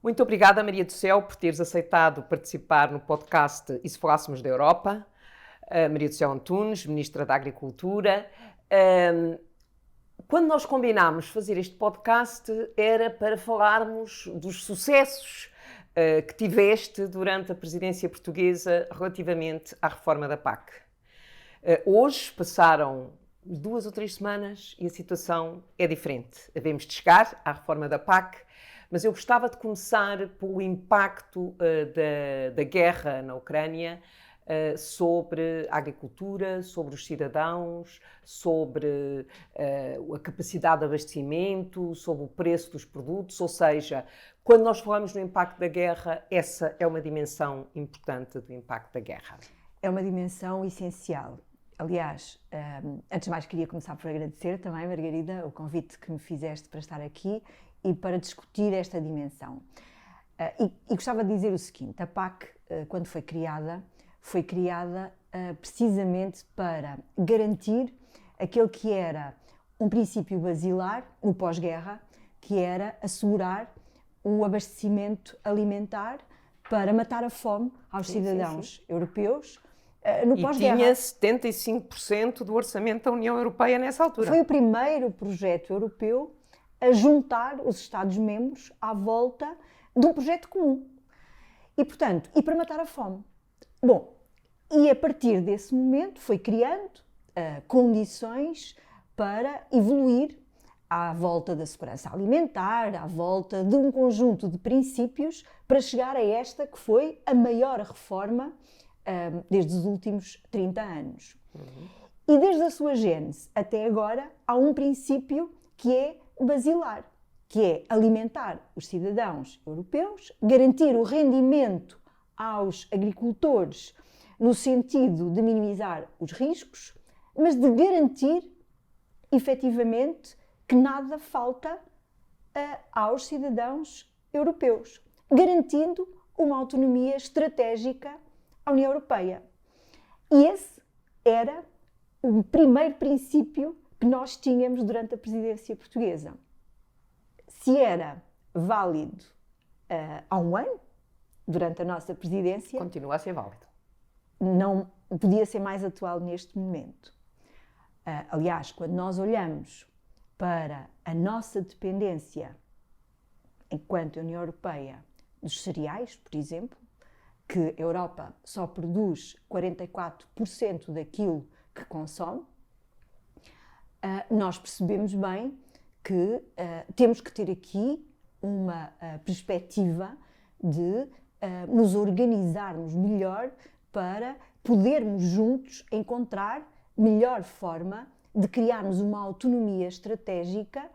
Muito obrigada, Maria do Céu, por teres aceitado participar no podcast E se Falássemos da Europa. Maria do Céu Antunes, Ministra da Agricultura. Quando nós combinámos fazer este podcast era para falarmos dos sucessos que tiveste durante a presidência portuguesa relativamente à reforma da PAC. Hoje passaram 2 ou 3 semanas e a situação é diferente. Havemos de chegar à reforma da PAC, mas eu gostava de começar pelo impacto da guerra na Ucrânia sobre a agricultura, sobre os cidadãos, sobre a capacidade de abastecimento, sobre o preço dos produtos, ou seja, quando nós falamos do impacto da guerra, essa é uma dimensão importante do impacto da guerra. É uma dimensão essencial. Aliás, antes de mais queria começar por agradecer também, Margarida, o convite que me fizeste para estar aqui e para discutir esta dimensão. E gostava de dizer o seguinte, a PAC, quando foi criada precisamente para garantir aquele que era um princípio basilar no pós-guerra, que era assegurar o abastecimento alimentar para matar a fome aos cidadãos europeus no pós-guerra. E tinha 75% do orçamento da União Europeia nessa altura. Foi o primeiro projeto europeu a juntar os Estados-membros à volta de um projeto comum. E, portanto, para matar a fome. Bom, e a partir desse momento foi criando condições para evoluir à volta da segurança alimentar, à volta de um conjunto de princípios para chegar a esta que foi a maior reforma desde os últimos 30 anos. E desde a sua gênese até agora há um princípio que é basilar, que é alimentar os cidadãos europeus, garantir o rendimento aos agricultores no sentido de minimizar os riscos, mas de garantir efetivamente que nada falta aos cidadãos europeus, garantindo uma autonomia estratégica à União Europeia. E esse era o primeiro princípio que nós tínhamos durante a presidência portuguesa. Se era válido há um ano, durante a nossa presidência, continua a ser válido. Não podia ser mais atual neste momento. Aliás, quando nós olhamos para a nossa dependência enquanto União Europeia dos cereais, por exemplo, que a Europa só produz 44% daquilo que consome, nós percebemos bem que temos que ter aqui uma perspectiva de nos organizarmos melhor para podermos juntos encontrar melhor forma de criarmos uma autonomia estratégica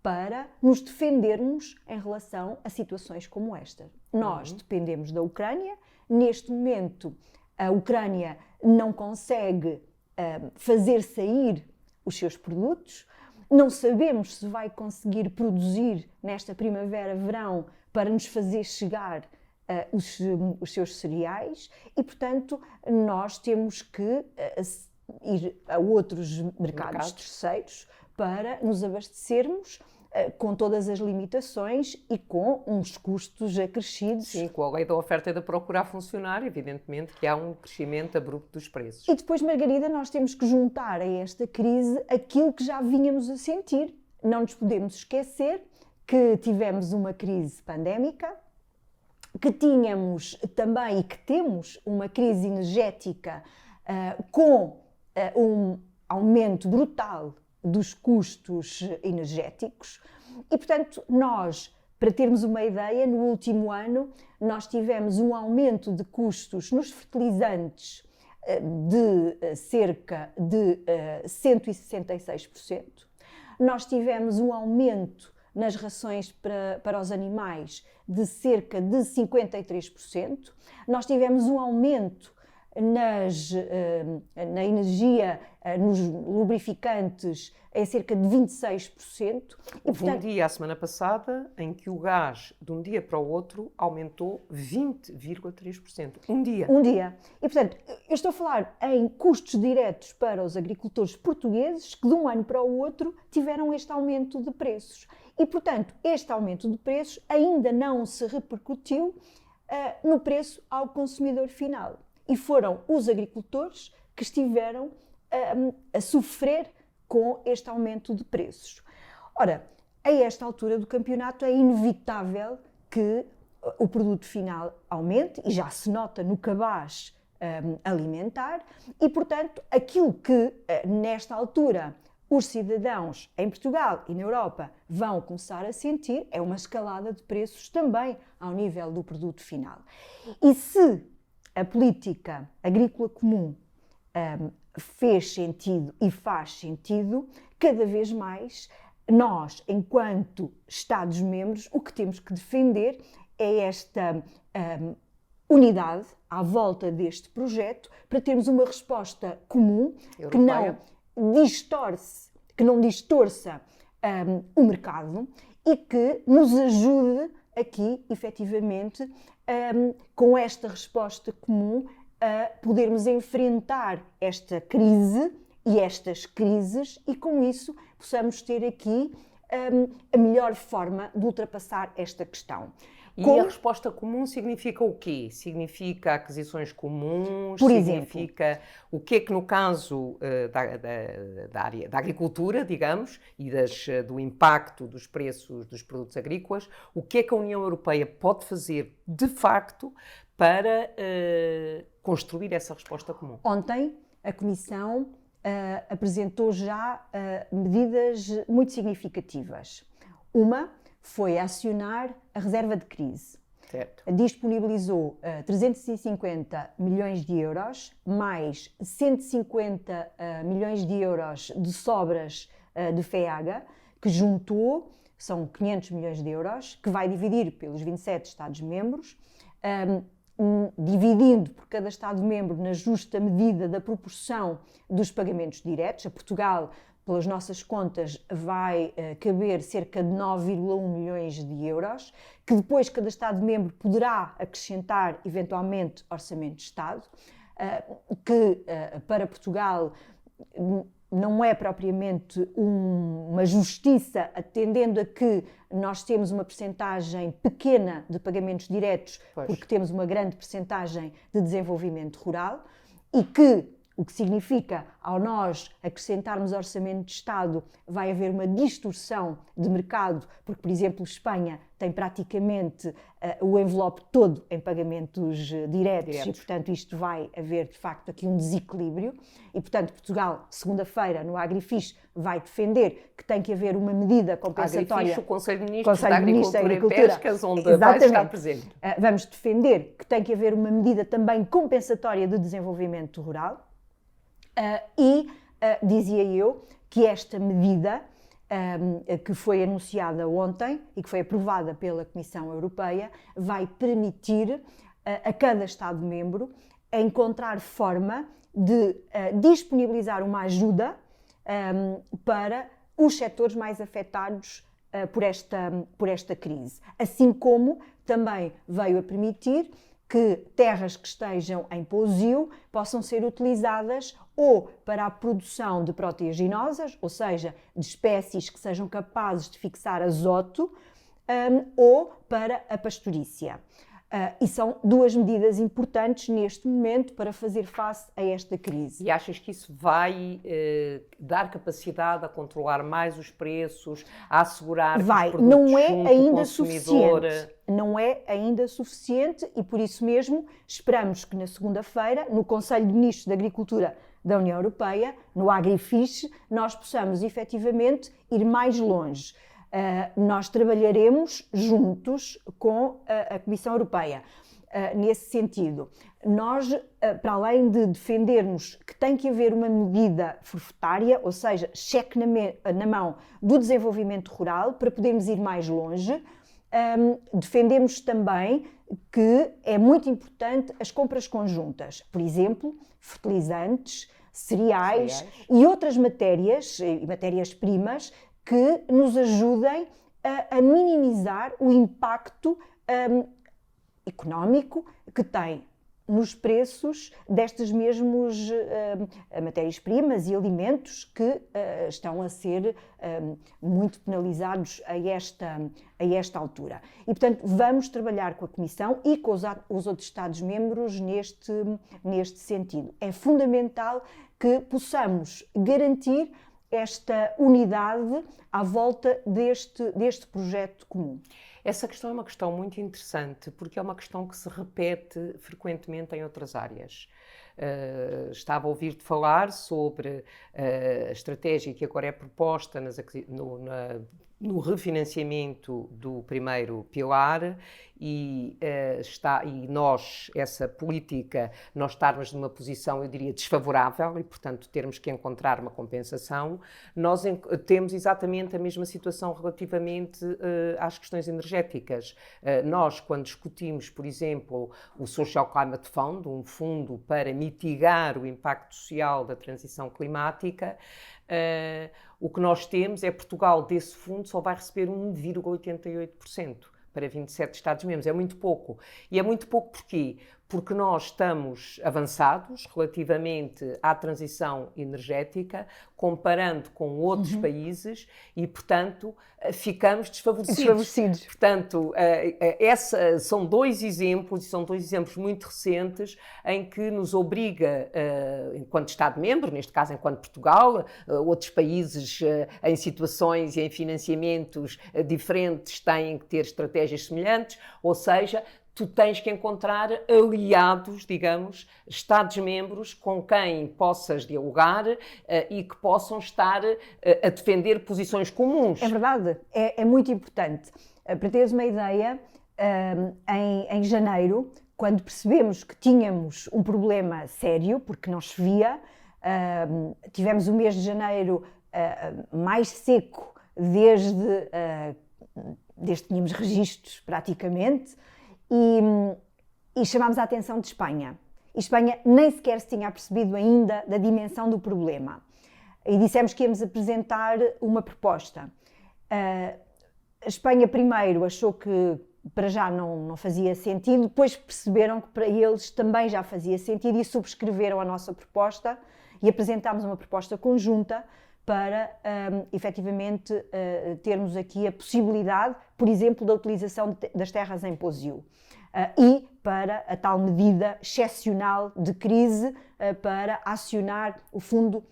para nos defendermos em relação a situações como esta. Nós dependemos da Ucrânia. Neste momento, a Ucrânia não consegue fazer sair os seus produtos. Não sabemos se vai conseguir produzir nesta primavera-verão para nos fazer chegar os seus cereais e, portanto, nós temos que ir a outros mercados terceiros para nos abastecermos com todas as limitações e com uns custos acrescidos. Sim, com a lei da oferta e da procura a funcionar, evidentemente que há um crescimento abrupto dos preços. E depois, Margarida, nós temos que juntar a esta crise aquilo que já vínhamos a sentir. Não nos podemos esquecer que tivemos uma crise pandémica, que tínhamos também e que temos uma crise energética com um aumento brutal dos custos energéticos e, portanto, nós, para termos uma ideia, no último ano nós tivemos um aumento de custos nos fertilizantes de cerca de 166%. Nós tivemos um aumento nas rações para os animais de cerca de 53%. Nós tivemos um aumento na energia, nos lubrificantes, em cerca de 26%. Houve um dia, a semana passada, em que o gás, de um dia para o outro, aumentou 20,3%. Um dia. Um dia. E, portanto, eu estou a falar em custos diretos para os agricultores portugueses que, de um ano para o outro, tiveram este aumento de preços. E, portanto, este aumento de preços ainda não se repercutiu no preço ao consumidor final. E foram os agricultores que estiveram a sofrer com este aumento de preços. Ora, a esta altura do campeonato é inevitável que o produto final aumente, e já se nota no cabaz alimentar, e, portanto, aquilo que nesta altura os cidadãos em Portugal e na Europa vão começar a sentir é uma escalada de preços também ao nível do produto final. E se a política agrícola comum fez sentido e faz sentido, cada vez mais nós, enquanto Estados-membros, o que temos que defender é esta unidade à volta deste projeto para termos uma resposta comum europeia, que não distorça o mercado e que nos ajude aqui, efetivamente, com esta resposta comum, a podermos enfrentar esta crise e estas crises e, com isso, possamos ter aqui a melhor forma de ultrapassar esta questão. E a resposta comum significa o quê? Significa aquisições comuns? Por significa exemplo, o que é que no caso da área da agricultura, digamos, e do impacto dos preços dos produtos agrícolas, o que é que a União Europeia pode fazer de facto para construir essa resposta comum? Ontem a Comissão apresentou já medidas muito significativas. Uma foi acionar a reserva de crise. Certo. Disponibilizou 350 milhões de euros, mais 150 milhões de euros de sobras de FEAGA, que juntou, são 500 milhões de euros, que vai dividir pelos 27 Estados-membros, dividindo por cada Estado-membro na justa medida da proporção dos pagamentos diretos. A Portugal, pelas nossas contas, vai caber cerca de 9,1 milhões de euros, que depois cada Estado-membro poderá acrescentar, eventualmente, orçamento de Estado, que para Portugal não é propriamente uma justiça, atendendo a que nós temos uma percentagem pequena de pagamentos diretos, porque temos uma grande percentagem de desenvolvimento rural, e que o que significa, ao nós acrescentarmos orçamento de Estado, vai haver uma distorção de mercado, porque, por exemplo, Espanha tem praticamente o envelope todo em pagamentos diretos e, portanto, isto vai haver, de facto, aqui um desequilíbrio. E, portanto, Portugal, segunda-feira, no Agrifish, vai defender que tem que haver uma medida compensatória. Agrifish, o Conselho de Ministros da Agricultura e Pescas, onde exatamente, vai estar presente. Vamos defender que tem que haver uma medida também compensatória de desenvolvimento rural. Dizia eu que esta medida, que foi anunciada ontem e que foi aprovada pela Comissão Europeia, vai permitir a cada Estado-membro encontrar forma de disponibilizar uma ajuda para os setores mais afetados por esta crise. Assim como também veio a permitir que terras que estejam em pousio possam ser utilizadas ou para a produção de proteaginosas, ou seja, de espécies que sejam capazes de fixar azoto, ou para a pastorícia. E são duas medidas importantes neste momento para fazer face a esta crise. E achas que isso vai dar capacidade a controlar mais os preços, a assegurar que os produtos não é junto ainda ao consumidor... suficiente. Não é ainda suficiente e, por isso mesmo, esperamos que na segunda-feira, no Conselho de Ministros da Agricultura da União Europeia, no Agrifish, nós possamos efetivamente ir mais longe. Nós trabalharemos juntos com a Comissão Europeia nesse sentido. Nós, para além de defendermos que tem que haver uma medida forfetária, ou seja, cheque na mão do desenvolvimento rural, para podermos ir mais longe, defendemos também que é muito importante as compras conjuntas, por exemplo, fertilizantes, cereais e outras matérias-primas que nos ajudem a minimizar o impacto económico que tem nos preços destes mesmos matérias-primas e alimentos que estão a ser muito penalizados a esta altura. E, portanto, vamos trabalhar com a Comissão e com os outros Estados-membros neste sentido. É fundamental que possamos garantir esta unidade à volta deste projeto comum. Essa questão é uma questão muito interessante, porque é uma questão que se repete frequentemente em outras áreas. Estava a ouvir-te falar sobre a estratégia que agora é proposta no refinanciamento do primeiro pilar e nós, essa política, nós estarmos numa posição, eu diria, desfavorável e, portanto, termos que encontrar uma compensação. Nós temos exatamente a mesma situação relativamente às questões energéticas. Nós, quando discutimos, por exemplo, o Social Climate Fund, um fundo para mitigar o impacto social da transição climática, o que nós temos é Portugal, desse fundo, só vai receber 1,88% para 27 Estados-membros. É muito pouco. E é muito pouco porquê? Porque nós estamos avançados relativamente à transição energética, comparando com outros países e, portanto, ficamos desfavorecidos. Portanto, são dois exemplos, e são dois exemplos muito recentes, em que nos obriga, enquanto Estado-membro, neste caso enquanto Portugal, outros países em situações e em financiamentos diferentes têm que ter estratégias semelhantes, ou seja, tu tens que encontrar aliados, digamos, Estados-membros com quem possas dialogar e que possam estar a defender posições comuns. É verdade, é muito importante. Para teres uma ideia, em janeiro, quando percebemos que tínhamos um problema sério, porque não chovia, tivemos o mês de janeiro mais seco desde que tínhamos registros praticamente, e chamámos a atenção de Espanha. E Espanha nem sequer se tinha apercebido ainda da dimensão do problema. E dissemos que íamos apresentar uma proposta. A Espanha primeiro achou que para já não fazia sentido, depois perceberam que para eles também já fazia sentido e subscreveram a nossa proposta e apresentámos uma proposta conjunta para, efetivamente, termos aqui a possibilidade, por exemplo, da utilização das terras em posio. E para a tal medida excepcional de crise para acionar o fundo,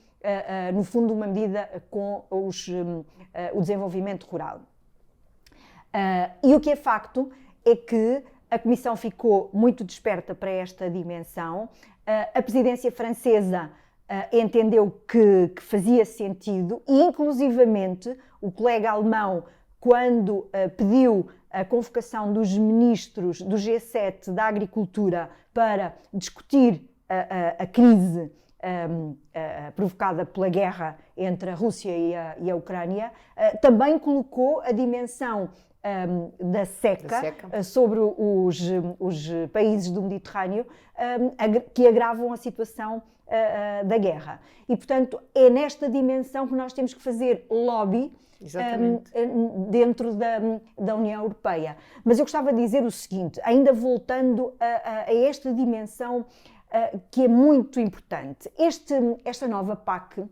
no fundo, uma medida com o desenvolvimento rural. E o que é facto é que a Comissão ficou muito desperta para esta dimensão. A presidência francesa entendeu que fazia sentido e, inclusivamente, o colega alemão, quando pediu a convocação dos ministros do G7 da Agricultura para discutir a crise provocada pela guerra entre a Rússia e a Ucrânia, também colocou a dimensão da seca sobre os países do Mediterrâneo que agravam a situação da guerra. E, portanto, é nesta dimensão que nós temos que fazer lobby dentro da União Europeia. Mas eu gostava de dizer o seguinte, ainda voltando a esta dimensão que é muito importante. Esta nova PAC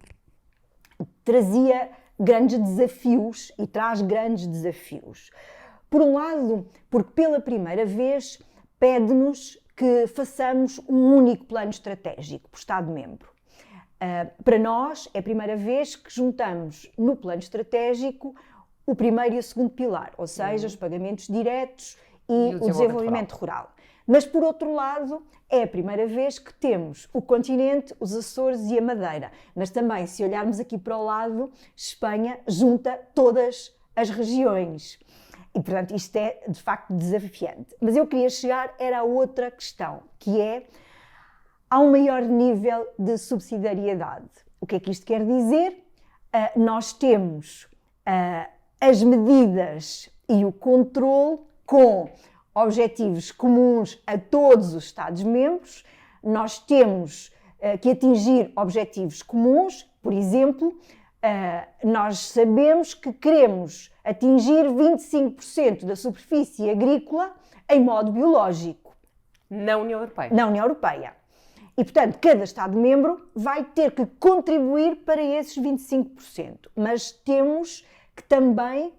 trazia grandes desafios e traz grandes desafios. Por um lado, porque pela primeira vez pede-nos que façamos um único plano estratégico por Estado-membro. Para nós, é a primeira vez que juntamos no plano estratégico o primeiro e o segundo pilar, ou seja, os pagamentos diretos e o desenvolvimento rural. Mas, por outro lado, é a primeira vez que temos o continente, os Açores e a Madeira. Mas também, se olharmos aqui para o lado, Espanha junta todas as regiões. E, portanto, isto é, de facto, desafiante. Mas eu queria chegar, era a outra questão, que é, há um maior nível de subsidiariedade. O que é que isto quer dizer? Nós temos as medidas e o controle com objetivos comuns a todos os Estados-membros. Nós temos que atingir objetivos comuns, por exemplo, nós sabemos que queremos atingir 25% da superfície agrícola em modo biológico. Na União Europeia. Na União Europeia. E, portanto, cada Estado-membro vai ter que contribuir para esses 25%. Mas temos que também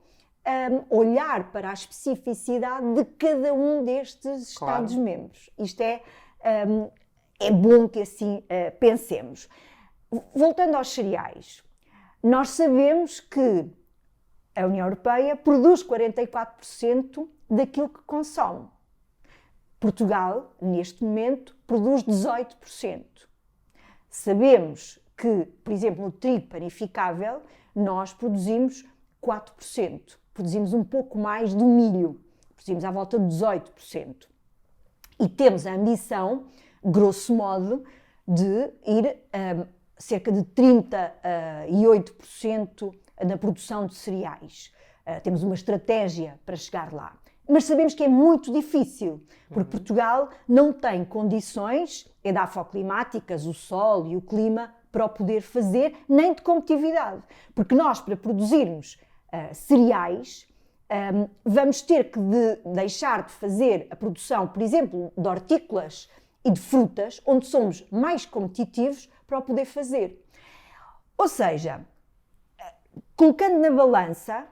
olhar para a especificidade de cada um destes Estados-membros. Isto é bom que assim pensemos. Voltando aos cereais, nós sabemos que a União Europeia produz 44% daquilo que consome. Portugal, neste momento, produz 18%. Sabemos que, por exemplo, no trigo panificável, nós produzimos 4%. Produzimos um pouco mais do milho. Produzimos à volta de 18%. E temos a ambição, grosso modo, de ir a cerca de 38% na produção de cereais. Temos uma estratégia para chegar lá. Mas sabemos que é muito difícil, porque Portugal não tem condições edafoclimáticas, o sol e o clima, para o poder fazer, nem de competitividade. Porque nós, para produzirmos cereais, vamos ter que deixar de fazer a produção, por exemplo, de hortícolas e de frutas, onde somos mais competitivos para o poder fazer. Ou seja, colocando na balança,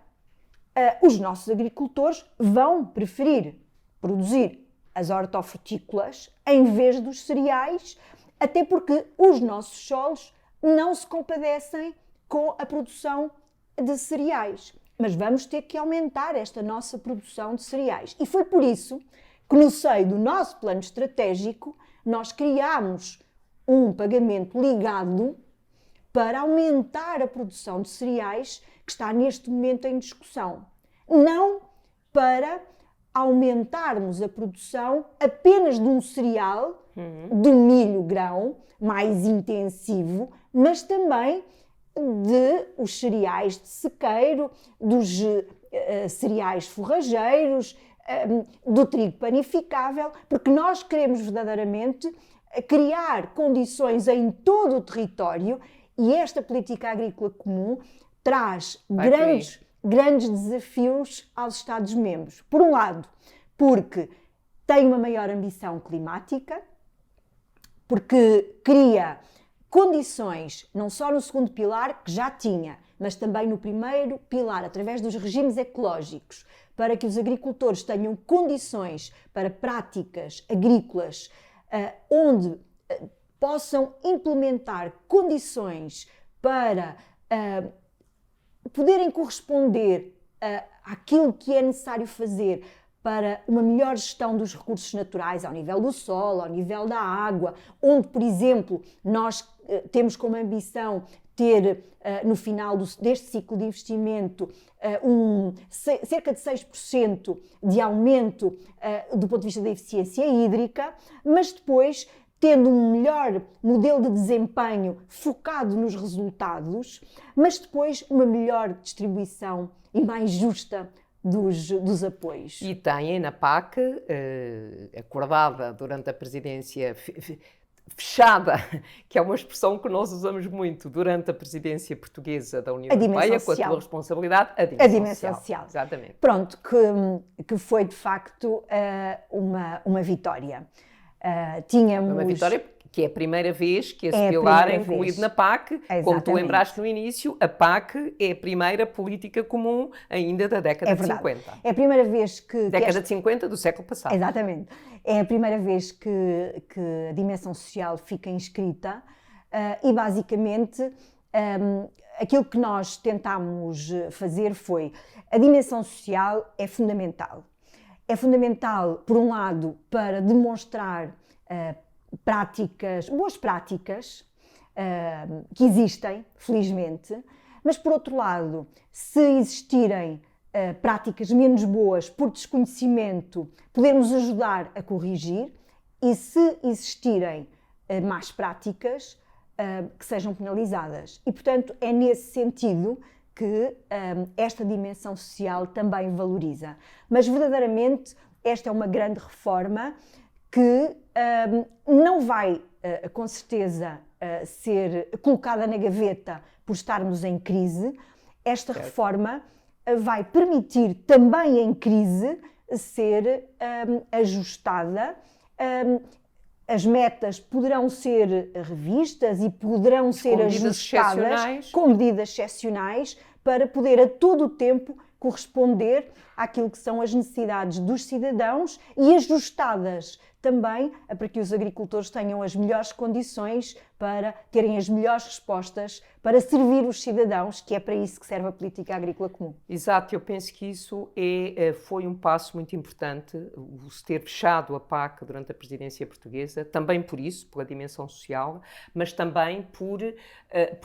os nossos agricultores vão preferir produzir as hortofrutícolas em vez dos cereais, até porque os nossos solos não se compadecem com a produção de cereais. Mas vamos ter que aumentar esta nossa produção de cereais. E foi por isso que, no seio do nosso plano estratégico, nós criámos um pagamento ligado para aumentar a produção de cereais que está neste momento em discussão. Não para aumentarmos a produção apenas de um cereal, do milho-grão, mais intensivo, mas também de os cereais de sequeiro, dos cereais forrageiros, do trigo panificável, porque nós queremos verdadeiramente criar condições em todo o território e esta política agrícola comum traz grandes desafios aos Estados-membros. Por um lado, porque tem uma maior ambição climática, porque cria condições, não só no segundo pilar, que já tinha, mas também no primeiro pilar, através dos regimes ecológicos, para que os agricultores tenham condições para práticas agrícolas onde possam implementar condições para poderem corresponder àquilo que é necessário fazer para uma melhor gestão dos recursos naturais ao nível do solo, ao nível da água, onde, por exemplo, nós temos como ambição ter, no final deste ciclo de investimento, cerca de 6% de aumento do ponto de vista da eficiência hídrica, mas depois tendo um melhor modelo de desempenho focado nos resultados, mas depois uma melhor distribuição e mais justa dos apoios. E têm na PAC, acordada durante a presidência, fechada, que é uma expressão que nós usamos muito durante a presidência portuguesa da União Europeia, com a tua responsabilidade, a dimensão social. Exatamente. Pronto, que foi de facto uma vitória. Tínhamos... Uma vitória que é a primeira vez que esse pilar é incluído na PAC. Exatamente. Como tu lembraste no início, a PAC é a primeira política comum ainda da década de 50. É a primeira vez que... Década de 50 do século passado. Exatamente. É a primeira vez que a dimensão social fica inscrita e, basicamente, aquilo que nós tentámos fazer foi... A dimensão social é fundamental. É fundamental, por um lado, para demonstrar boas práticas que existem, felizmente, mas, por outro lado, se existirem práticas menos boas por desconhecimento, podermos ajudar a corrigir e, se existirem más práticas, que sejam penalizadas. E, portanto, é nesse sentido que esta dimensão social também valoriza. Mas, verdadeiramente, esta é uma grande reforma que não vai, com certeza, ser colocada na gaveta por estarmos em crise. Esta reforma vai permitir, também em crise, ser ajustada As metas poderão ser revistas e poderão ser ajustadas com medidas excepcionais para poder a todo o tempo corresponder àquilo que são as necessidades dos cidadãos e ajustadas também para que os agricultores tenham as melhores condições para terem as melhores respostas para servir os cidadãos, que é para isso que serve a política agrícola comum. Exato, eu penso que isso foi um passo muito importante, o se ter fechado a PAC durante a presidência portuguesa, também por isso, pela dimensão social, mas também por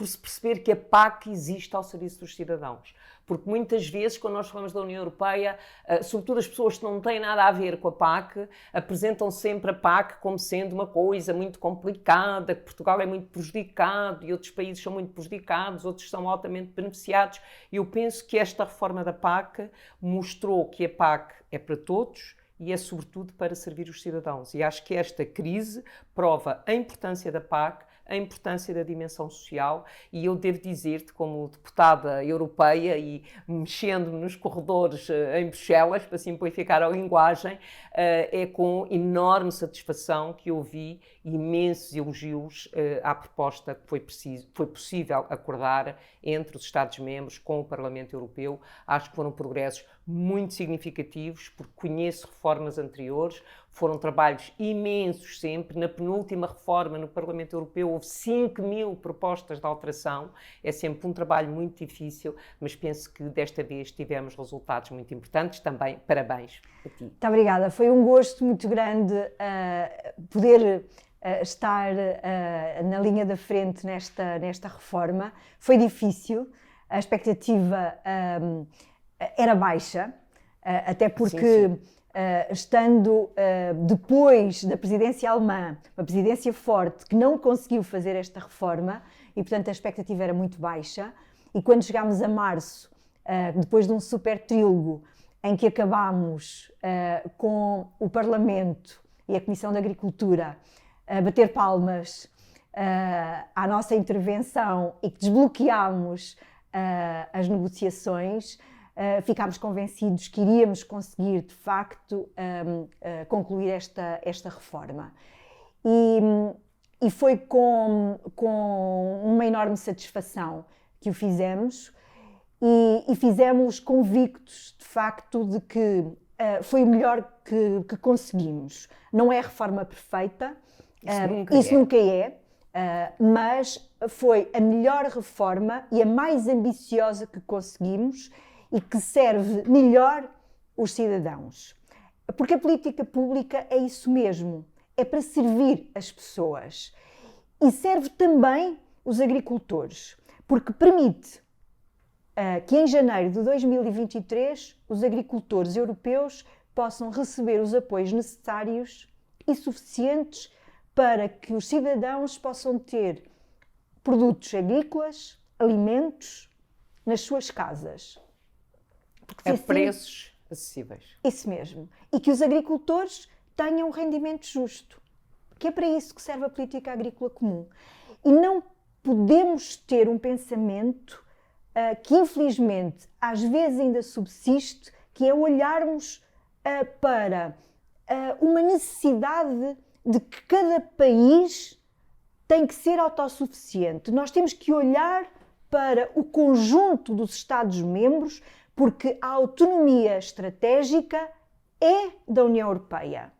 se perceber que a PAC existe ao serviço dos cidadãos. Porque muitas vezes, quando nós falamos da União Europeia, sobretudo as pessoas que não têm nada a ver com a PAC, apresentam sempre a PAC como sendo uma coisa muito complicada, que Portugal é muito prejudicado e outros países são muito prejudicados, outros são altamente beneficiados. Eu penso que esta reforma da PAC mostrou que a PAC é para todos e é sobretudo para servir os cidadãos. E acho que esta crise prova a importância da PAC, a importância da dimensão social, e eu devo dizer-te, como deputada europeia e mexendo-me nos corredores em Bruxelas, para simplificar a linguagem, é com enorme satisfação que eu vi imensos elogios à proposta que foi possível acordar entre os Estados-membros com o Parlamento Europeu. Acho que foram progressos muito significativos, porque conheço reformas anteriores, foram trabalhos imensos sempre. Na penúltima reforma no Parlamento Europeu houve 5.000 propostas de alteração, é sempre um trabalho muito difícil, mas penso que desta vez tivemos resultados muito importantes também. Parabéns a ti. Muito obrigada, foi um gosto muito grande poder estar na linha da frente nesta reforma. Foi difícil, a expectativa era baixa, até porque sim. Estando depois da presidência alemã, uma presidência forte que não conseguiu fazer esta reforma e, portanto, a expectativa era muito baixa. E quando chegámos a março, depois de um super trílogo em que acabámos com o Parlamento e a Comissão de Agricultura a bater palmas à nossa intervenção e que desbloqueámos as negociações, ficámos convencidos que iríamos conseguir, de facto, concluir esta reforma. E foi com uma enorme satisfação que o fizemos e fizemos convictos, de facto, de que foi o melhor que conseguimos. Não é a reforma perfeita, isso nunca é, mas foi a melhor reforma e a mais ambiciosa que conseguimos e que serve melhor os cidadãos. Porque a política pública é isso mesmo, é para servir as pessoas. E serve também os agricultores, porque permite que em janeiro de 2023 os agricultores europeus possam receber os apoios necessários e suficientes para que os cidadãos possam ter produtos agrícolas, alimentos, nas suas casas. A preços acessíveis. Isso mesmo. E que os agricultores tenham um rendimento justo. Que é para isso que serve a política agrícola comum. E não podemos ter um pensamento que, infelizmente, às vezes ainda subsiste, que é olharmos para uma necessidade de que cada país tem que ser autossuficiente. Nós temos que olhar para o conjunto dos Estados-membros, porque a autonomia estratégica é da União Europeia.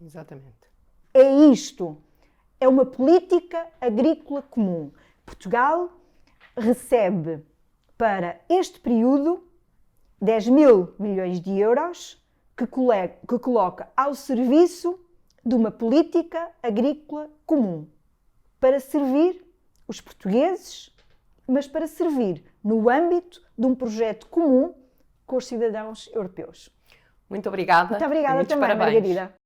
Exatamente. É isto. É uma política agrícola comum. Portugal recebe para este período 10.000 milhões de euros que coloca ao serviço de uma política agrícola comum para servir os portugueses, mas para servir no âmbito de um projeto comum com os cidadãos europeus. Muito obrigada. Muito obrigada também, parabéns. Margarida.